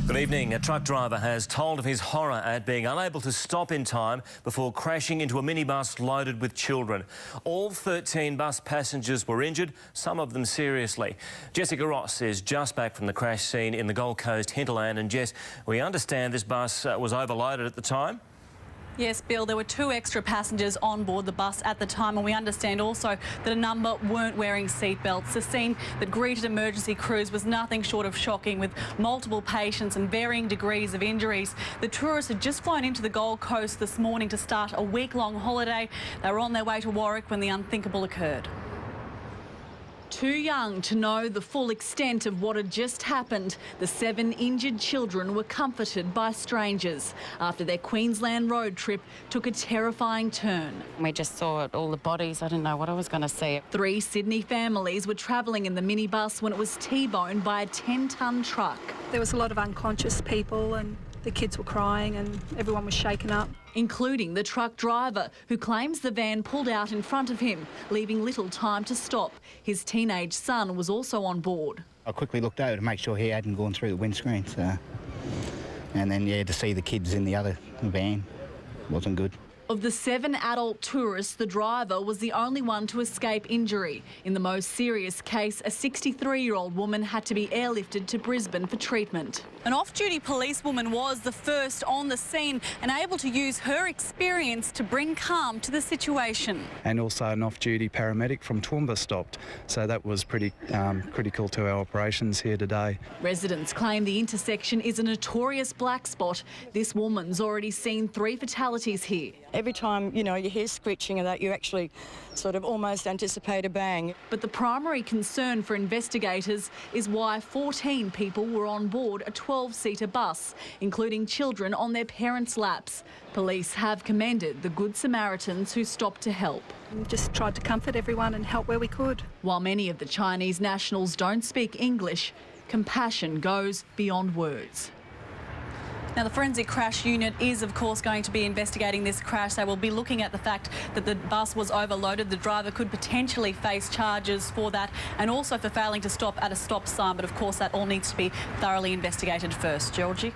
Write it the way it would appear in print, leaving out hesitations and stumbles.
Good evening. A truck driver has told of his horror at being unable to stop in time before crashing into a minibus loaded with children. All 13 bus passengers were injured, some of them seriously. Jessica Ross is just back from the crash scene in the Gold Coast hinterland. And Jess, we understand this bus was overloaded at the time? Yes, Bill, there were 2 extra passengers on board the bus at the time, and we understand also that a number weren't wearing seatbelts. The scene that greeted emergency crews was nothing short of shocking, with multiple patients and varying degrees of injuries. The tourists had just flown into the Gold Coast this morning to start a week-long holiday. They were on their way to Warwick when the unthinkable occurred. Too young to know the full extent of what had just happened, the 7 injured children were comforted by strangers after their Queensland road trip took a terrifying turn. We just saw all the bodies. I didn't know what I was going to see. 3 Sydney families were travelling in the minibus when it was T-boned by a 10-tonne truck. There was a lot of unconscious people and the kids were crying and everyone was shaken up. Including the truck driver, who claims the van pulled out in front of him, leaving little time to stop. His teenage son was also on board. I quickly looked over to make sure he hadn't gone through the windscreen, and then, yeah, to see the kids in the other van wasn't good. Of the 7 adult tourists, the driver was the only one to escape injury. In the most serious case, a 63-year-old woman had to be airlifted to Brisbane for treatment. An off-duty policewoman was the first on the scene and able to use her experience to bring calm to the situation. And also an off-duty paramedic from Toowoomba stopped, so that was pretty critical to our operations here today. Residents claim the intersection is a notorious black spot. This woman's already seen 3 fatalities here. Every time, you hear screeching and that, you actually sort of almost anticipate a bang. But the primary concern for investigators is why 14 people were on board a 12-seater bus, including children on their parents' laps. Police have commended the Good Samaritans who stopped to help. We just tried to comfort everyone and help where we could. While many of the Chinese nationals don't speak English, compassion goes beyond words. Now, the Forensic Crash Unit is, of course, going to be investigating this crash. They will be looking at the fact that the bus was overloaded. The driver could potentially face charges for that and also for failing to stop at a stop sign. But, of course, that all needs to be thoroughly investigated first. Georgie?